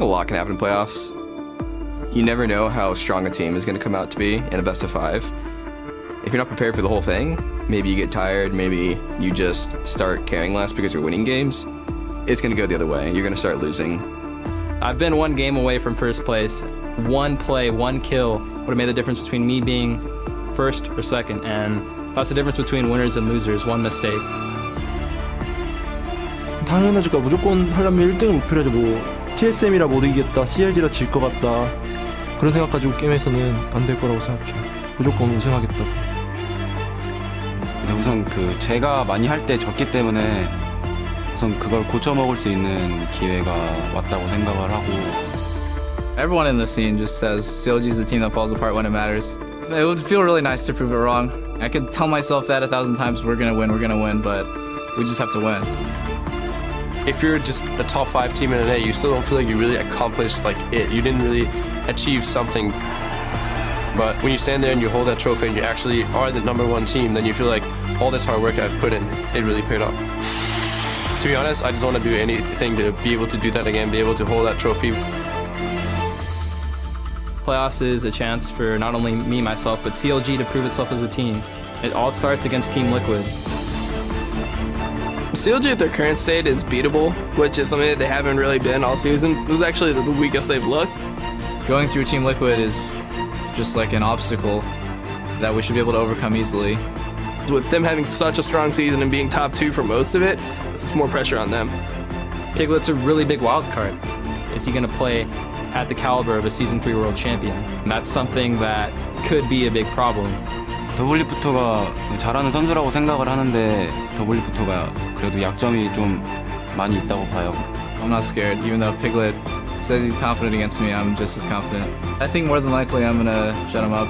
A lot can happen in playoffs. You never know how strong a team is going to come out to be in a best of 5. If you're not prepared for the whole thing, maybe you get tired, maybe you just start caring less because you're winning games, it's going to go the other way. You're going to start losing. I've been one game away from first place. One play, one kill would have made the difference between me being first or second, and that's the difference between winners and losers, one mistake. 당연하죠. 무조건 하려면 1등을 목표로 해야죠. 뭐 TSM이라 못 이기겠다, CLG라 질 것 같다, 그런 생각 가지고 게임에서는 안 될 거라고 생각해요. 무조건 우승하겠다고. 네, 우선 제가 많이 할 때 졌기 때문에 우선 그걸 고쳐 먹을 수 있는 기회가 왔다고 생각을 하고. Everyone in the scene just says CLG is the team that falls apart when it matters. It would feel really nice to prove it wrong. I could tell myself that 1,000 times, we're gonna win, but we just have to win. If you're just a top 5 team in an A, you still don't feel like you really accomplished it. You didn't really achieve something. But when you stand there and you hold that trophy and you actually are the #1 team, then you feel like all this hard work I've put in, it really paid off. To be honest, I just want to do anything to be able to do that again, be able to hold that trophy. Playoffs is a chance for not only me, myself, but CLG to prove itself as a team. It all starts against Team Liquid. CLG at their current state is beatable, which is something that they haven't really been all season. This is actually the weakest they've looked. Going through Team Liquid is just like an obstacle that we should be able to overcome easily. With them having such a strong season and being top 2 for most of it, it's more pressure on them. Piglet's a really big wild card. Is he going to play at the caliber of a Season 3 world champion? And that's something that could be a big problem. 더블리프터가 잘하는 선수라고 생각을 하는데 더블리프터가 그래도 약점이 좀 많이 있다고 봐요. I'm not scared, even though Piglet says he's confident against me, I'm just as confident. I think more than likely I'm gonna shut him up.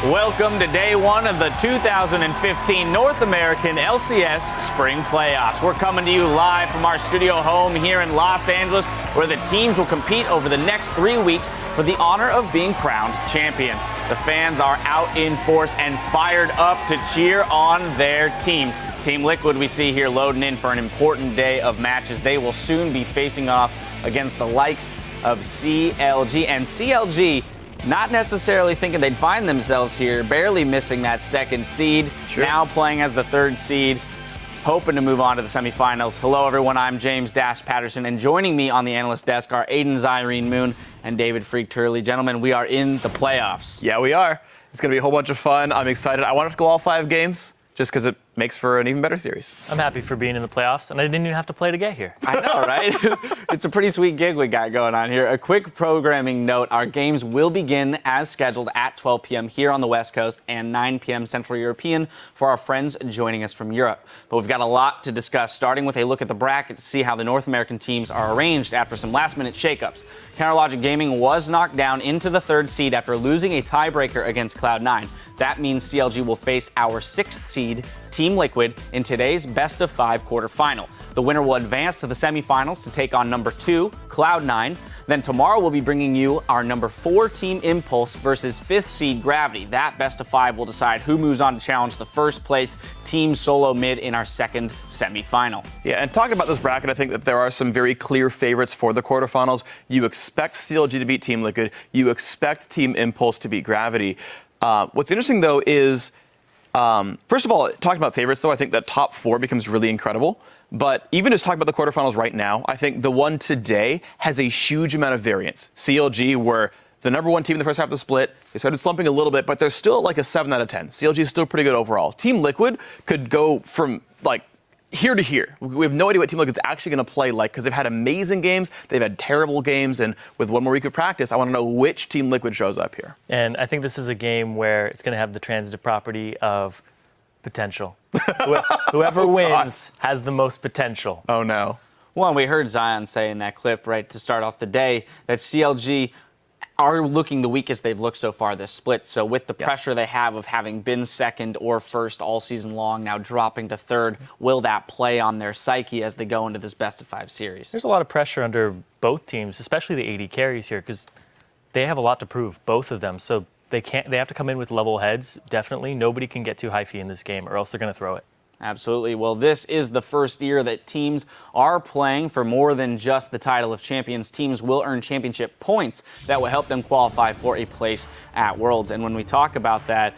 Welcome to day 1 of the 2015 North American LCS Spring Playoffs. We're coming to you live from our studio home here in Los Angeles, where the teams will compete over the next 3 weeks for the honor of being crowned champion. The fans are out in force and fired up to cheer on their teams. Team Liquid we see here loading in for an important day of matches. They will soon be facing off against the likes of CLG, and CLG not necessarily thinking they'd find themselves here, barely missing that 2nd seed, now playing as the 3rd seed, hoping to move on to the semifinals. Hello, everyone. I'm James Dash Patterson, and joining me on the analyst desk are Aiden Zyrene Moon and David Freak Turley. Gentlemen, we are in the playoffs. Yeah, we are. It's going to be a whole bunch of fun. I'm excited. I wanted to go all 5 games just because it makes for an even better series. I'm happy for being in the playoffs, and I didn't even have to play to get here. I know, right? It's a pretty sweet gig we got going on here. A quick programming note, our games will begin as scheduled at 12 p.m. here on the West Coast and 9 p.m. Central European for our friends joining us from Europe. But we've got a lot to discuss, starting with a look at the bracket to see how the North American teams are arranged after some last-minute shakeups. Counterlogic Gaming was knocked down into the 3rd seed after losing a tiebreaker against Cloud9. That means CLG will face our 6th seed, Team Liquid, in today's best of 5 quarterfinal. The winner will advance to the semifinals to take on number 2, Cloud9. Then tomorrow we'll be bringing you our number 4 Team Impulse versus 5th seed Gravity. That best of 5 will decide who moves on to challenge the 1st place Team Solo Mid in our 2nd semifinal. Yeah, and talking about this bracket, I think that there are some very clear favorites for the quarterfinals. You expect CLG to beat Team Liquid. You expect Team Impulse to beat Gravity. What's interesting, though, is first of all, talking about favorites, though, I think that top 4 becomes really incredible. But even just talking about the quarterfinals right now, I think the one today has a huge amount of variance. CLG were the #1 team in the first half of the split. They started slumping a little bit, but they're still like a 7 out of 10. CLG is still pretty good overall. Team Liquid could go from here to here. We have no idea what Team Liquid's actually going to play like because they've had amazing games, they've had terrible games, and with one more week of practice, I want to know which Team Liquid shows up here. And I think this is a game where it's going to have the transitive property of potential. Whoever wins has the most potential. Oh, no. Well, and we heard Zion say in that clip, right, to start off the day, that CLG are looking the weakest they've looked so far this split. So with the pressure they have of having been 2nd or 1st all season long, now dropping to 3rd, will that play on their psyche as they go into this best of 5 series? There's a lot of pressure under both teams, especially the AD carries here, because they have a lot to prove, both of them. So they have to come in with level heads, definitely. Nobody can get too hyphy in this game, or else they're going to throw it. Absolutely. Well, this is the first year that teams are playing for more than just the title of champions. Teams will earn championship points that will help them qualify for a place at Worlds. And when we talk about that,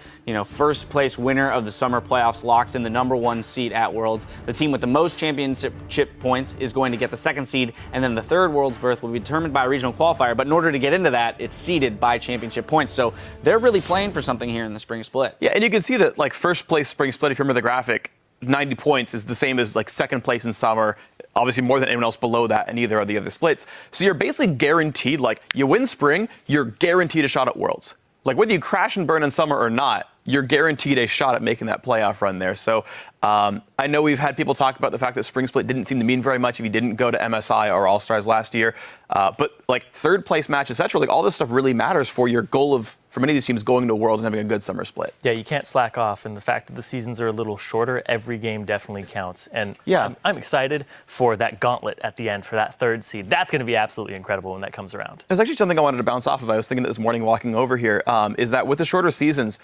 first place winner of the summer playoffs locks in the #1 seed at Worlds. The team with the most championship points is going to get the 2nd seed, and then the 3rd Worlds berth will be determined by a regional qualifier. But in order to get into that, it's seeded by championship points. So they're really playing for something here in the spring split. Yeah, and you can see that, like, first place spring split, if you remember the graphic, 90 points is the same as, like, 2nd place in summer, obviously more than anyone else below that in either of the other splits. So you're basically guaranteed, like, you win spring, you're guaranteed a shot at Worlds. Like, whether you crash and burn in summer or not, you're guaranteed a shot at making that playoff run there. So I know we've had people talk about the fact that spring split didn't seem to mean very much if you didn't go to MSI or All-Stars last year. But, like, 3rd place match, etc., like, all this stuff really matters for your goal of, for many of these teams, going to Worlds and having a good summer split. Yeah, you can't slack off. And the fact that the seasons are a little shorter, every game definitely counts. And yeah, I'm excited for that gauntlet at the end for that 3rd seed. That's going to be absolutely incredible when that comes around. There's actually something I wanted to bounce off of. I was thinking this morning walking over here, is that with the shorter seasons,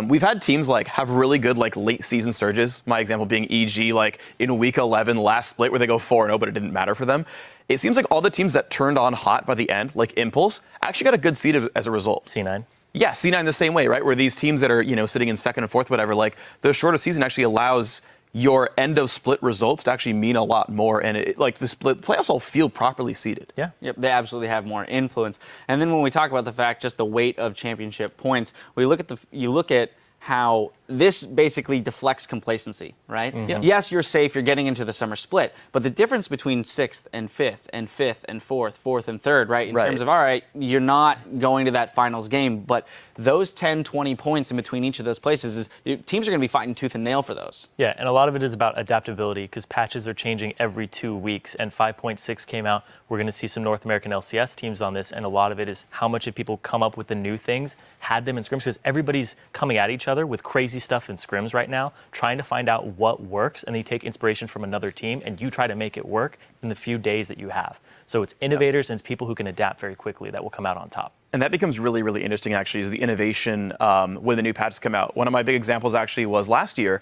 we've had teams, like, have really good, like, late season surges. My example being EG, like, in week 11, last split, where they go 4-0, but it didn't matter for them. It seems like all the teams that turned on hot by the end, like Impulse, actually got a good seed as a result. C9. Yeah, C9 the same way, right? Where these teams that are, sitting in 2nd and 4th, whatever, like, the shorter season actually allows your end of split results to actually mean a lot more, and the split playoffs all feel properly seeded. Yeah. Yep, they absolutely have more influence. And then when we talk about the fact, just the weight of championship points, you look at how this basically deflects complacency, right? Mm-hmm. Yes, you're safe, you're getting into the summer split, but the difference between 6th and 5th and 5th and 4th, 4th and 3rd, right? In terms of, all right, you're not going to that finals game, but those 10, 20 points in between each of those places, teams are going to be fighting tooth and nail for those. Yeah, and a lot of it is about adaptability because patches are changing every 2 weeks, and 5.6 came out. We're going to see some North American LCS teams on this, and a lot of it is how much of people come up with the new things, had them in scrims, because everybody's coming at each other with crazy stuff in scrims right now, trying to find out what works, and they take inspiration from another team, and you try to make it work in the few days that you have. So it's innovators and it's people who can adapt very quickly that will come out on top. And that becomes really, really interesting, actually, is the innovation when the new patches come out. One of my big examples, actually, was last year,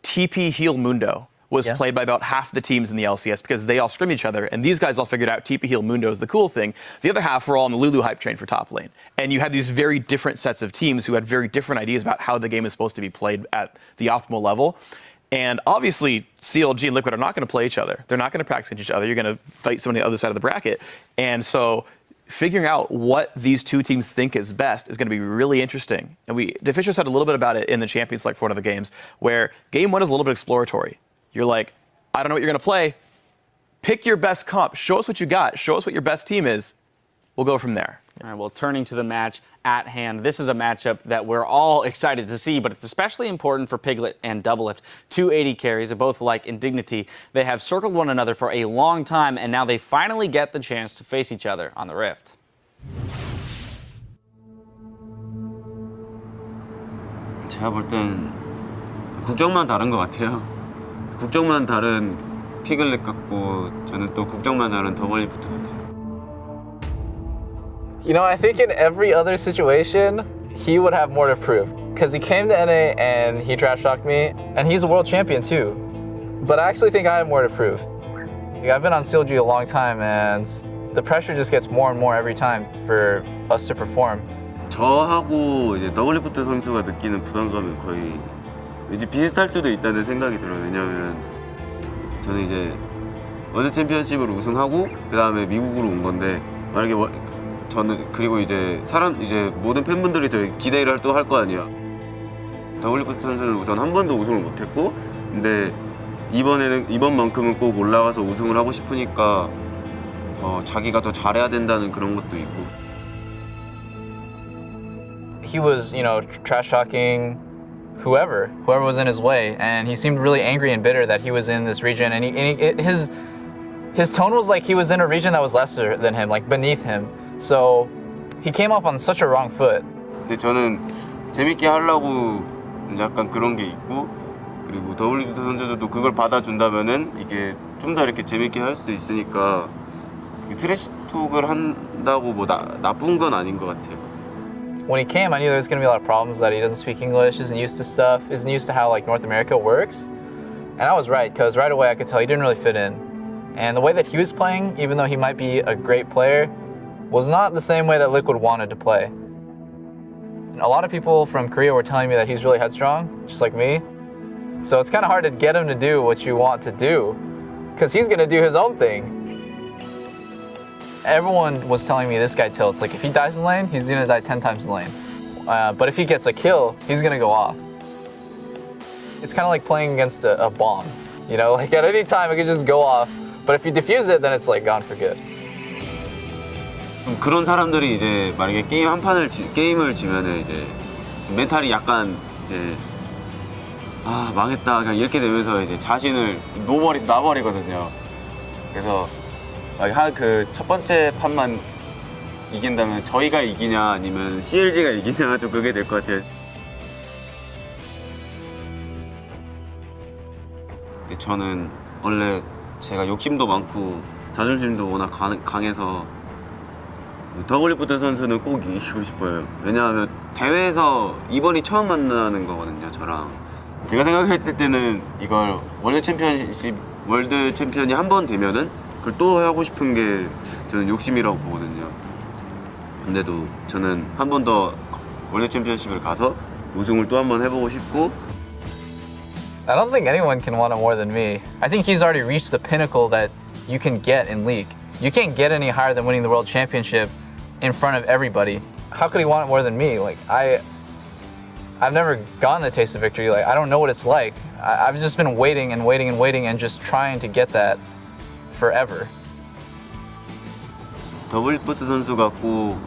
TP Heal Mundo was played by about half the teams in the LCS because they all scrim each other, and these guys all figured out TP Heal Mundo is the cool thing. The other half were all on the Lulu hype train for top lane. And you had these very different sets of teams who had very different ideas about how the game is supposed to be played at the optimal level. And obviously, CLG and Liquid are not going to play each other. They're not going to practice against each other. You're going to fight someone on the other side of the bracket. And so figuring out what these two teams think is best is going to be really interesting. And DeFisher said a little bit about it in the Champions Select for one of the games, where game 1 is a little bit exploratory. You're like, I don't know what you're going to play. Pick your best comp. Show us what you got. Show us what your best team is. We'll go from there. All right, well, turning to the match at hand, this is a matchup that we're all excited to see, but it's especially important for Piglet and Doublelift. 2 AD carries, they both alike in dignity. They have circled one another for a long time, and now they finally get the chance to face each other on the Rift. 제가 볼 땐 국적만 다른 것 같아요. 국적만 다른 피글렛 같고 저는 또 국적만 다른 더블리프트 같아요. I think in every other situation, he would have more to prove. Because he came to NA and he trash talked me, and he's a world champion too. But I actually think I have more to prove. I've been on CLG a long time, and the pressure just gets more and more every time for us to perform. 저하고 이제 더블리프트 선수가 느끼는 부담감은 거의 이제 비슷할 수도 있다는 생각이 들어요. 왜냐면 저는 이제 월드 챔피언십으로 우승하고 그 다음에 미국으로 온 건데 만약에 저는 그리고 이제 모든 팬분들이 저 기대를 또 할 거 아니야. 더블리프트 선수는 우선 한 번도 우승을 못했고, 근데 이번만큼은 꼭 올라가서 우승을 하고 싶으니까 자기가 더 잘해야 된다는 그런 것도 있고. He was, trash talking whoever was in his way, and he seemed really angry and bitter that he was in this region, and his tone was like he was in a region that was lesser than him, like beneath him. So he came off on such a wrong foot. 근데 저는 재밌게 하려고 약간 그런 게 있고, 그리고 더블리프트 선수들도 그걸 받아준다면은 이게 좀 더 이렇게 재밌게 할 수 있으니까 트래시 톡을 한다고 뭐 나쁜 건 아닌 것 같아요. When he came, I knew there was going to be a lot of problems, that he doesn't speak English, isn't used to stuff, isn't used to how like North America works. And I was right, because right away I could tell he didn't really fit in. And the way that he was playing, even though he might be a great player, was not the same way that Liquid wanted to play. And a lot of people from Korea were telling me that he's really headstrong, just like me. So it's kind of hard to get him to do what you want to do, because he's going to do his own thing. Everyone was telling me this guy tilts. Like, if he dies in lane, he's gonna die 10 times in lane. But if he gets a kill, he's gonna go off. It's kind of like playing against a bomb. You know, like at any time it could just go off. But if you defuse it, then it's like gone for good. 그런 사람들이 이제 만약에 게임을 지면은 이제 멘탈이 약간 이제 아 망했다 그냥 이렇게 되면서 이제 자신을 놔버리거든요. 그래서 그 첫 번째 판만 이긴다면 저희가 이기냐 아니면 CLG가 이기냐 좀 그게 될 것 같아요. 근데 저는 원래 제가 욕심도 많고 자존심도 워낙 강해서 더블리프트 선수는 꼭 이기고 싶어요. 왜냐하면 대회에서 이번이 처음 만나는 거거든요, 저랑. 제가 생각했을 때는 이걸 월드 챔피언이 한 번 되면은 그걸 또 하고 싶은 게 저는 욕심이라고 보거든요. 근데도 저는 한 번 더 월드 챔피언십을 가서 우승을 또 한 번 해보고 싶고. I don't think anyone can want it more than me. I think he's already reached the pinnacle that you can get in League. You can't get any higher than winning the World Championship in front of everybody. How could he want it more than me? Like, I've never gotten the taste of victory. Like, I don't know what it's like. I've just been waiting and waiting and waiting and just trying to get that forever. 더블리프트 선수가 꼭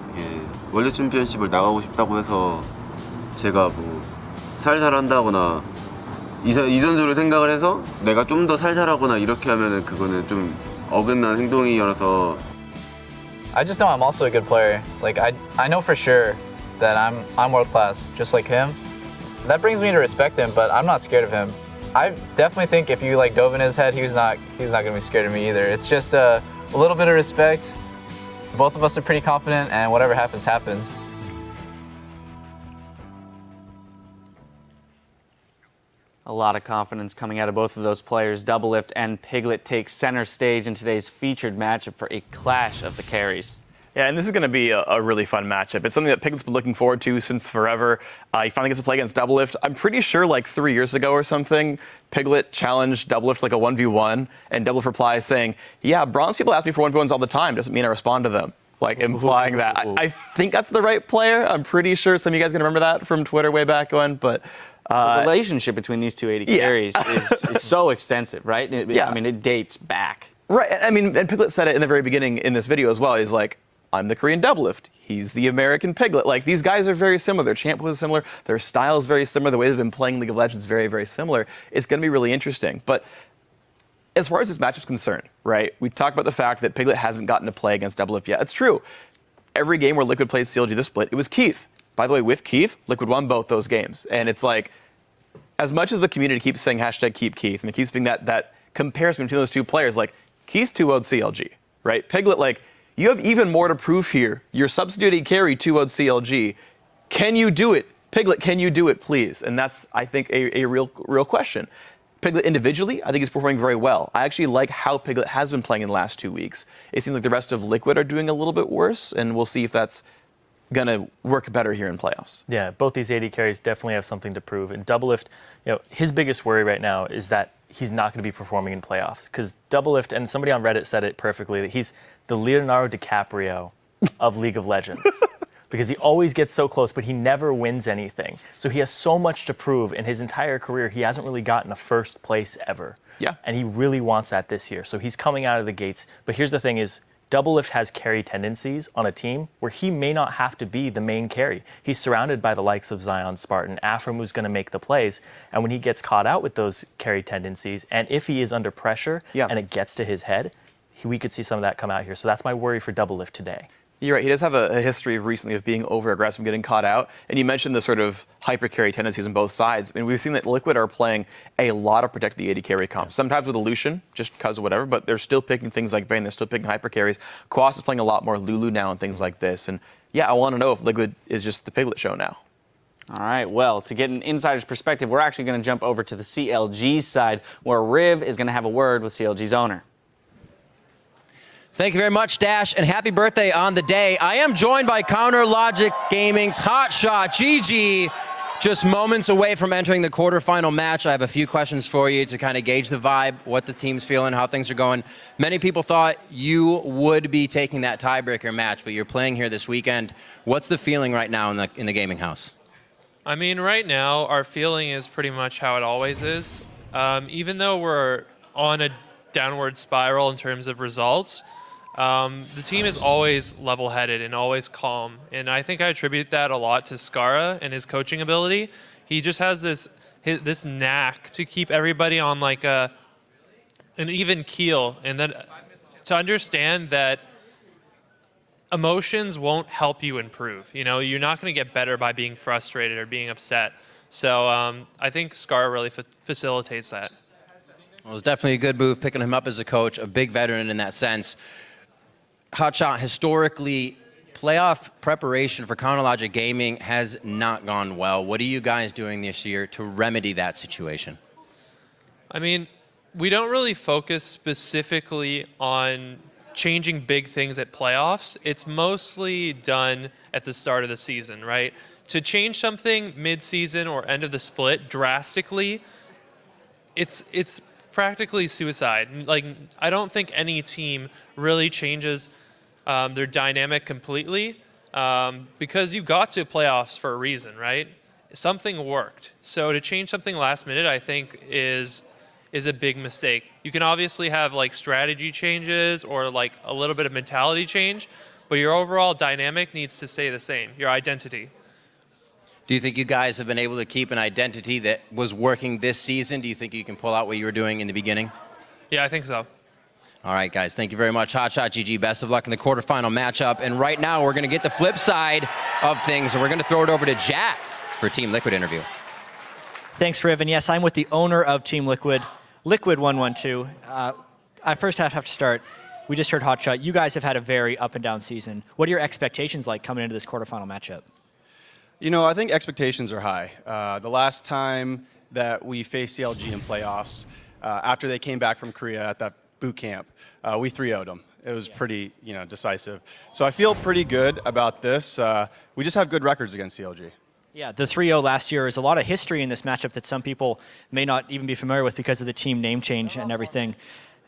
월드 챔피언십을 나가고 싶다고 해서 제가 뭐 살살한다거나 이 선수를 생각을 해서 내가 좀 더 살살하거나 이렇게 하면은 그거는 좀 어긋난 행동이라서. I just know I'm also a good player. Like, I know for sure that I'm world class, just like him. That brings me to respect him, but I'm not scared of him. I definitely think if you like dove in his head, he's not gonna be scared of me either. It's just a little bit of respect. Both of us are pretty confident, and whatever happens, happens. A lot of confidence coming out of both of those players. Doublelift and Piglet take center stage in today's featured matchup for a clash of the carries. Yeah, and this is going to be a really fun matchup. It's something that Piglet's been looking forward to since forever. He finally gets to play against Doublelift. I'm pretty sure like 3 years ago or something, Piglet challenged Doublelift like a 1v1, and Doublelift replies saying, yeah, bronze people ask me for 1v1s all the time. Doesn't mean I respond to them. Like, implying that. I think that's the right player. I'm pretty sure some of you guys are going to remember that from Twitter way back when, but... the relationship between these two AD carries is so extensive, right? I mean, it dates back. Right. I mean, and Piglet said it in the very beginning in this video as well. He's like, I'm the Korean Doublelift. He's the American Piglet. Like, these guys are very similar. Their champ was similar. Their style is very similar. The way they've been playing League of Legends is very, very similar. It's going to be really interesting. But as far as this matchup's concerned, right, we talked about the fact that Piglet hasn't gotten to play against Doublelift yet. It's true. Every game where Liquid played CLG this split, it was Keith. By the way, with Keith, Liquid won both those games. And it's like, as much as the community keeps saying hashtag keep Keith, and it keeps being that comparison between those two players, like, Keith 2-0'd CLG, right? Piglet, like, you have even more to prove here. Your substituted carry 2-0'd CLG. Can you do it? Piglet, can you do it, please? And that's, I think, a real question. Piglet individually, I think he's performing very well. I actually like how Piglet has been playing in the last 2 weeks. It seems like the rest of Liquid are doing a little bit worse, and we'll see if that's going to work better here in playoffs. Yeah, both these AD carries definitely have something to prove. And Doublelift, his biggest worry right now is that he's not going to be performing in playoffs. Because Doublelift, and somebody on Reddit said it perfectly, that he's the Leonardo DiCaprio of League of Legends. Because he always gets so close, but he never wins anything. So he has so much to prove. In his entire career, he hasn't really gotten a first place ever. Yeah. And he really wants that this year. So he's coming out of the gates. But here's the thing is, Doublelift has carry tendencies on a team where he may not have to be the main carry. He's surrounded by the likes of Zion, Spartan, Afram, who's going to make the plays. And when he gets caught out with those carry tendencies, and if he is under pressure and it gets to his head, we could see some of that come out here. So that's my worry for Doublelift today. You're right. He does have a history of recently of being over-aggressive, getting caught out. And you mentioned the sort of hyper-carry tendencies on both sides. I mean, we've seen that Liquid are playing a lot of protect the AD carry comps. Sometimes with Illusion, just because of whatever, but they're still picking things like Vayne. They're still picking hyper-carries. Quas is playing a lot more Lulu now and things like this. And yeah, I want to know if Liquid is just the Piglet show now. All right, well, to get an insider's perspective, we're actually going to jump over to the CLG side, where Riv is going to have a word with CLG's owner. Thank you very much, Dash, and happy birthday on the day. I am joined by Counter Logic Gaming's Hotshot GG, just moments away from entering the quarterfinal match. I have a few questions for you to kind of gauge the vibe, what the team's feeling, how things are going. Many people thought you would be taking that tiebreaker match, but you're playing here this weekend. What's the feeling right now in the gaming house? I mean, right now, our feeling is pretty much how it always is. Even though we're on a downward spiral in terms of results, the team is always level-headed and always calm. And I think I attribute that a lot to Skara and his coaching ability. He just has this knack to keep everybody on like an even keel. And then to understand that emotions won't help you improve. You know, you're not going to get better by being frustrated or being upset. So I think Skara really facilitates that. Well, it was definitely a good move picking him up as a coach, a big veteran in that sense. Hotshot, historically, playoff preparation for Counter Logic Gaming has not gone well. What are you guys doing this year to remedy that situation? I mean, we don't really focus specifically on changing big things at playoffs. It's mostly done at the start of the season, right? To change something mid-season or end of the split drastically, it's practically suicide. Like, I don't think any team really changes their dynamic completely because you got to playoffs for a reason, right? Something worked. So to change something last minute, I think is a big mistake. You can obviously have like strategy changes or like a little bit of mentality change, but your overall dynamic needs to stay the same, your identity. Do you think you guys have been able to keep an identity that was working this season? Do you think you can pull out what you were doing in the beginning? Yeah, I think so. All right, guys, thank you very much. Hotshot GG, best of luck in the quarterfinal matchup. And right now, we're going to get the flip side of things, and we're going to throw it over to Jack for Team Liquid interview. Thanks, Riv. And yes, I'm with the owner of Team Liquid, Liquid112. I first have to start. We just heard Hotshot. You guys have had a very up and down season. What are your expectations like coming into this quarterfinal matchup? You know, I think expectations are high. The last time that we faced CLG in playoffs, after they came back from Korea at that boot camp, we 3-0'd them. It was pretty, decisive. So I feel pretty good about this. We just have good records against CLG. Yeah, the 3-0 last year is a lot of history in this matchup that some people may not even be familiar with because of the team name change and everything.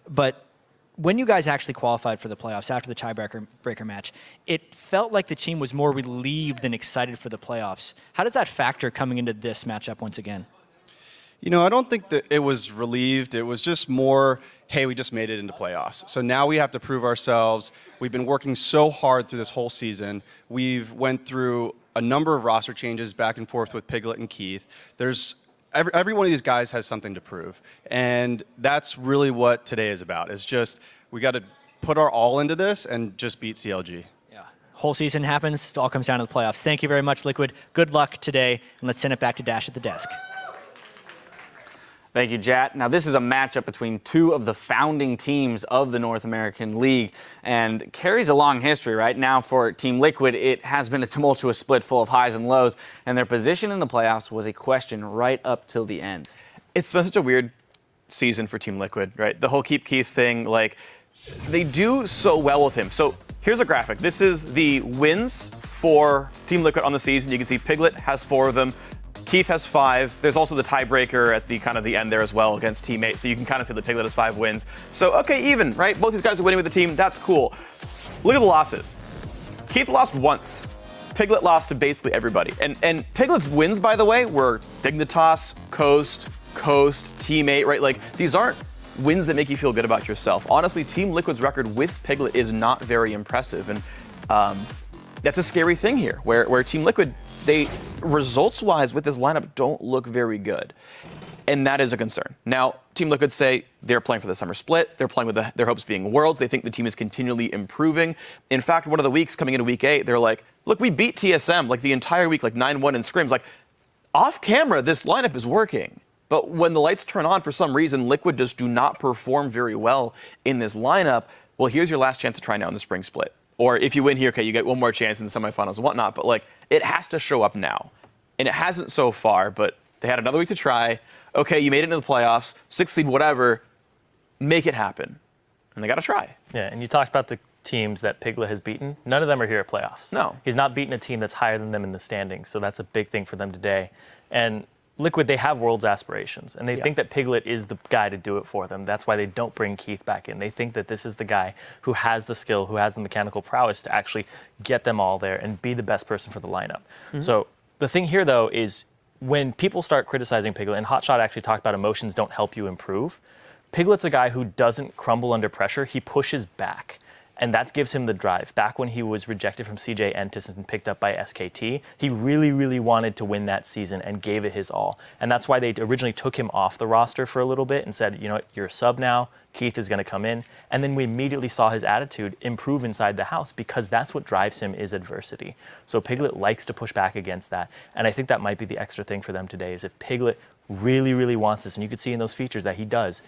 But when you guys actually qualified for the playoffs after the tiebreaker match, it felt like the team was more relieved than excited for the playoffs. How does that factor coming into this matchup once again? You know, I don't think that it was relieved. It was just more, hey, we just made it into playoffs. So now we have to prove ourselves. We've been working so hard through this whole season. We've went through a number of roster changes back and forth with Piglet and Keith. Every one of these guys has something to prove. And that's really what today is about. It's just we got to put our all into this and just beat CLG. Yeah, whole season happens. It all comes down to the playoffs. Thank you very much, Liquid. Good luck today. And let's send it back to Dash at the desk. Thank you, Jat. Now, this is a matchup between two of the founding teams of the North American League and carries a long history. Right now for Team Liquid, it has been a tumultuous split full of highs and lows, and their position in the playoffs was a question right up till the end. It's been such a weird season for Team Liquid, right? The whole Keep Keith thing, like, they do so well with him. So here's a graphic. This is the wins for Team Liquid on the season. You can see Piglet has 4 of them. Keith has 5. There's also the tiebreaker at the kind of the end there as well against teammate. So you can kind of see that Piglet has 5 wins. So, okay, even, right? Both these guys are winning with the team. That's cool. Look at the losses. Keith lost once. Piglet lost to basically everybody. And Piglet's wins, by the way, were Dignitas, Coast, teammate, right? Like, these aren't wins that make you feel good about yourself. Honestly, Team Liquid's record with Piglet is not very impressive. And that's a scary thing here, where Team Liquid, they results-wise with this lineup don't look very good. And that is a concern. Now, Team Liquid say they're playing for the summer split. They're playing with their hopes being Worlds. They think the team is continually improving. In fact, one of the weeks coming into week 8, they're like, look, we beat TSM like the entire week, like 9-1 in scrims. Like, off camera, this lineup is working. But when the lights turn on, for some reason, Liquid just do not perform very well in this lineup. Well, here's your last chance to try now in the spring split. Or if you win here, okay, you get one more chance in the semifinals and whatnot. But, like, it has to show up now. And it hasn't so far, but they had another week to try. Okay, you made it into the playoffs, 6th seed, whatever. Make it happen. And they got to try. Yeah, and you talked about the teams that Piglet has beaten. None of them are here at playoffs. No. He's not beaten a team that's higher than them in the standings, so that's a big thing for them today. And Liquid, they have Worlds aspirations, and they think that Piglet is the guy to do it for them. That's why they don't bring Keith back in. They think that this is the guy who has the skill, who has the mechanical prowess to actually get them all there and be the best person for the lineup. So the thing here, though, is when people start criticizing Piglet, and Hotshot actually talked about emotions don't help you improve, Piglet's a guy who doesn't crumble under pressure. He pushes back. And that gives him the drive. Back when he was rejected from CJ Entis and picked up by SKT, he really, really wanted to win that season and gave it his all. And that's why they originally took him off the roster for a little bit and said, you know what, you're a sub now. Keith is going to come in. And then we immediately saw his attitude improve inside the house because that's what drives him is adversity. So Piglet likes to push back against that. And I think that might be the extra thing for them today is if Piglet really, really wants this, and you could see in those features that he does,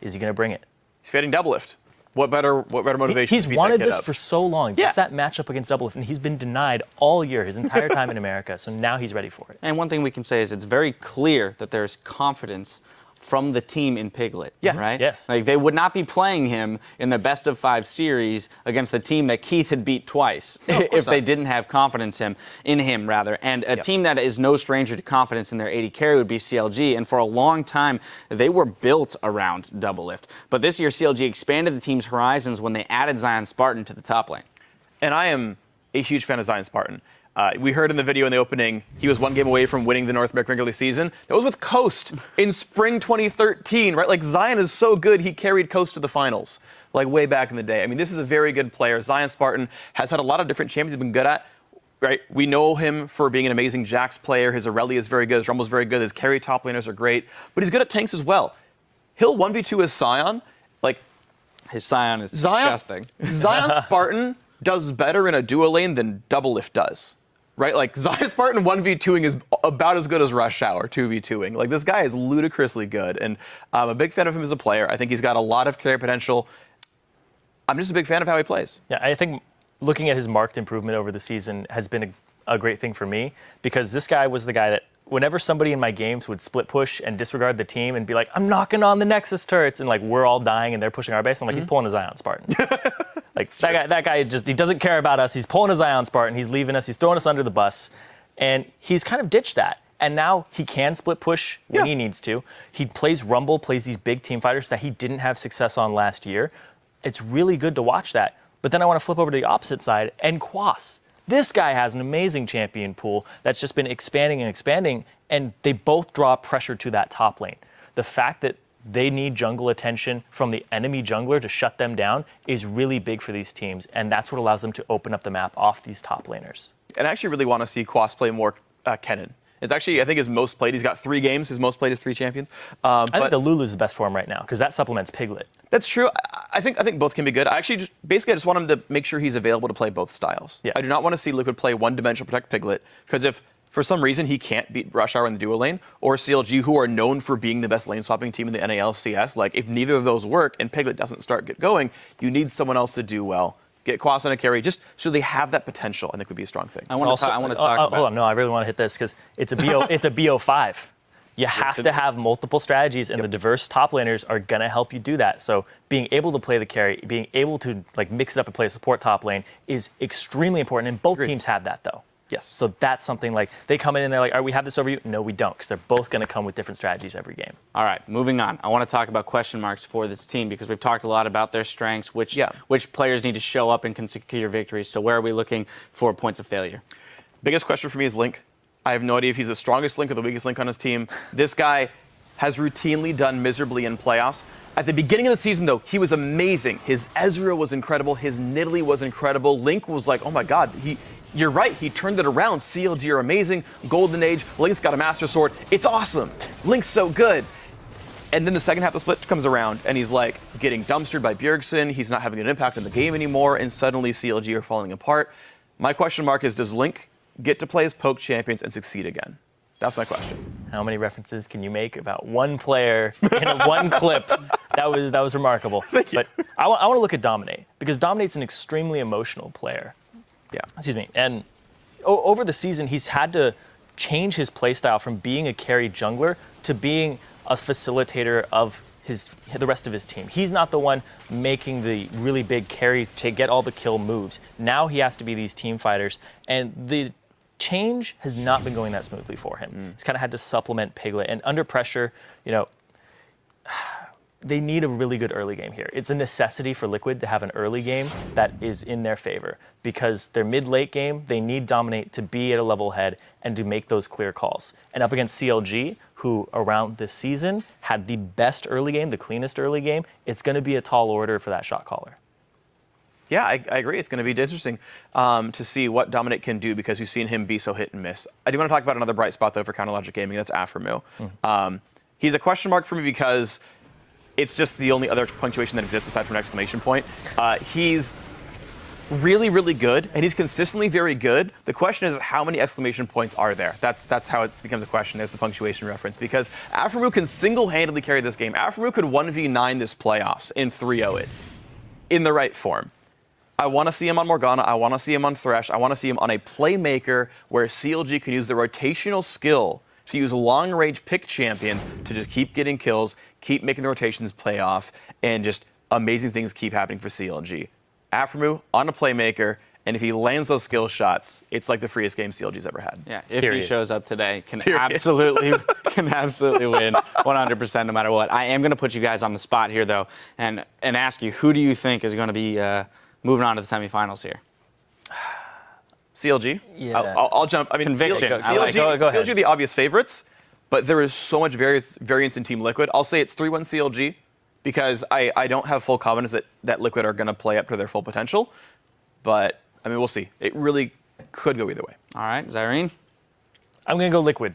is he going to bring it? He's fading Doublelift. What better motivation? He's wanted this for so long. Just that matchup against Doublelift, and he's been denied all year, his entire time in America. So now he's ready for it. And one thing we can say is it's very clear that there's confidence from the team in Piglet, right? Yes. Like they would not be playing him in the best of 5 series against the team that Keith had beat twice if they didn't have confidence in him. And a team that is no stranger to confidence in their AD carry would be CLG. And for a long time, they were built around Doublelift. But this year, CLG expanded the team's horizons when they added Zion Spartan to the top lane. And I am a huge fan of Zion Spartan. We heard in the video in the opening, he was 1 game away from winning the North American regular season. That was with Coast in spring 2013, right? Like, Zion is so good, he carried Coast to the finals, like, way back in the day. I mean, this is a very good player. Zion Spartan has had a lot of different champions he's been good at, right? We know him for being an amazing Jax player. His Aurelia is very good. His Rumble is very good. His carry top laners are great. But he's good at tanks as well. He'll 1v2 his Sion. Like, his Sion is disgusting. Zion Spartan does better in a duo lane than Doublelift does. Right? Like, Zion Spartan 1v2ing is about as good as Rush Hour 2v2ing. Like, this guy is ludicrously good, and I'm a big fan of him as a player. I think he's got a lot of carry potential. I'm just a big fan of how he plays. Yeah, I think looking at his marked improvement over the season has been a great thing for me because this guy was the guy that whenever somebody in my games would split push and disregard the team and be like, I'm knocking on the Nexus turrets, and like we're all dying and they're pushing our base, I'm like, he's pulling a Zion Spartan. Like that guy just, he doesn't care about us. He's pulling a Zion Spartan. He's leaving us. He's throwing us under the bus. And he's kind of ditched that. And now he can split push when he needs to. He plays Rumble, plays these big team fighters that he didn't have success on last year. It's really good to watch that. But then I want to flip over to the opposite side and Quas. This guy has an amazing champion pool that's just been expanding and expanding, and they both draw pressure to that top lane. The fact that they need jungle attention from the enemy jungler to shut them down is really big for these teams, and that's what allows them to open up the map off these top laners. And I actually really want to see Quas play more Kennen. It's actually, I think, his most played. He's got 3 games. His most played is 3 champions. I think the Lulu's the best for him right now because that supplements Piglet. That's true. I think both can be good. I actually I just want him to make sure he's available to play both styles. I do not want to see Liquid play one-dimensional protect Piglet because if for some reason he can't beat Rush Hour in the duo lane, or CLG, who are known for being the best lane swapping team in the LCS, like if neither of those work and Piglet doesn't get going, you need someone else to do well. Get Quas on a carry, just so they have that potential, I think would be a strong thing. I want to talk about. Hold on, no, I really want to hit this because it's a BO5. You have to have multiple strategies, and the diverse top laners are going to help you do that. So being able to play the carry, being able to like mix it up and play a support top lane is extremely important, and both teams have that, though. Yes. So that's something like they come in and they're like, all right, we have this over you. No, we don't, because they're both going to come with different strategies every game. All right, moving on. I want to talk about question marks for this team because we've talked a lot about their strengths, which players need to show up and can secure victories. So where are we looking for points of failure? Biggest question for me is Link. I have no idea if he's the strongest Link or the weakest Link on his team. This guy has routinely done miserably in playoffs. At the beginning of the season, though, he was amazing. His Ezreal was incredible. His Nidalee was incredible. Link was like, oh my God, you're right, he turned it around. CLG are amazing. Golden Age, Link's got a Master Sword. It's awesome. Link's so good. And then the second half of the split comes around, and he's like getting dumpstered by Bjergsen. He's not having an impact on the game anymore, and suddenly CLG are falling apart. My question mark is, does Link get to play as Poke champions and succeed again? That's my question. How many references can you make about one player in one clip? That was remarkable. Thank you. But I want to look at Dominate, because Dominate's an extremely emotional player. Yeah. Excuse me. And over the season, he's had to change his playstyle from being a carry jungler to being a facilitator of the rest of his team. He's not the one making the really big carry to get all the kill moves. Now he has to be these team fighters, and the change has not been going that smoothly for him. He's kind of had to supplement Piglet, and under pressure, they need a really good early game here. It's a necessity for Liquid to have an early game that is in their favor, because their mid-late game, they need Dominate to be at a level head and to make those clear calls. And up against CLG, who around this season had the best early game, the cleanest early game, it's going to be a tall order for that shot caller. Yeah, I agree. It's going to be interesting to see what Dominate can do, because we've seen him be so hit and miss. I do want to talk about another bright spot, though, for Counter Logic Gaming. That's Afremu. He's a question mark for me because it's just the only other punctuation that exists aside from an exclamation point. He's really, really good, and he's consistently very good. The question is, how many exclamation points are there? That's how it becomes a question, is the punctuation reference, because Afremu can single-handedly carry this game. Afremu could 1v9 this playoffs in 3-0 it in the right form. I want to see him on Morgana. I want to see him on Thresh. I want to see him on a playmaker where CLG can use the rotational skill to use long-range pick champions to just keep getting kills, keep making the rotations play off, and just amazing things keep happening for CLG. Afremu on a playmaker, and if he lands those skill shots, it's like the freest game CLG's ever had. Yeah, if he shows up today, can absolutely win 100% no matter what. I am going to put you guys on the spot here, though, and ask you, who do you think is going to be moving on to the semifinals here? CLG? Yeah. I'll jump. I mean, Conviction. CLG, Go ahead. CLG are the obvious favorites, but there is so much variance in Team Liquid. I'll say it's 3-1 CLG, because I don't have full confidence that Liquid are going to play up to their full potential. But, I mean, we'll see. It really could go either way. All right, Zyrene? I'm going to go Liquid.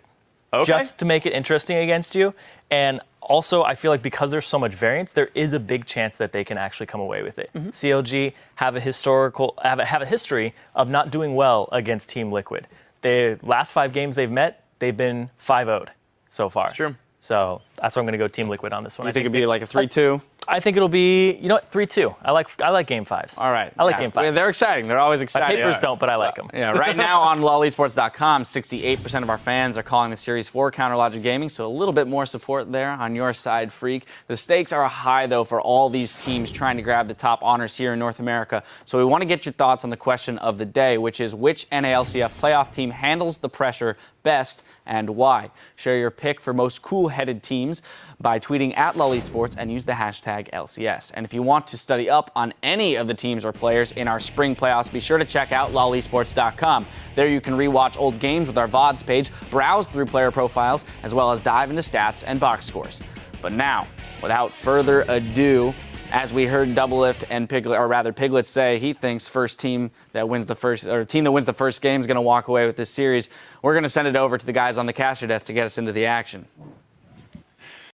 Okay. Just to make it interesting against you. And also, I feel like because there's so much variance, there is a big chance that they can actually come away with it. CLG have a history of not doing well against Team Liquid. The last 5 games they've met, they've been 5-0'd so far. That's true. So that's why I'm going to go Team Liquid on this one. You think it'd be like a 3-2? I think it'll be, 3-2. I like game 5s. All right. I like game 5s. They're exciting. They're always exciting. My papers don't, but I like them. Yeah, right now on lolesports.com, 68% of our fans are calling the series for Counter Logic Gaming, so a little bit more support there on your side, Freak. The stakes are high, though, for all these teams trying to grab the top honors here in North America. So we want to get your thoughts on the question of the day, which is which NALCF playoff team handles the pressure best and why? Share your pick for most cool-headed teams by tweeting at lolesports and use the hashtag LCS. And if you want to study up on any of the teams or players in our spring playoffs, be sure to check out lolesports.com. There you can rewatch old games with our VODs page, browse through player profiles, as well as dive into stats and box scores. But now, without further ado, as we heard Doublelift and Piglet say, he thinks team that wins the first game is going to walk away with this series. We're going to send it over to the guys on the caster desk to get us into the action.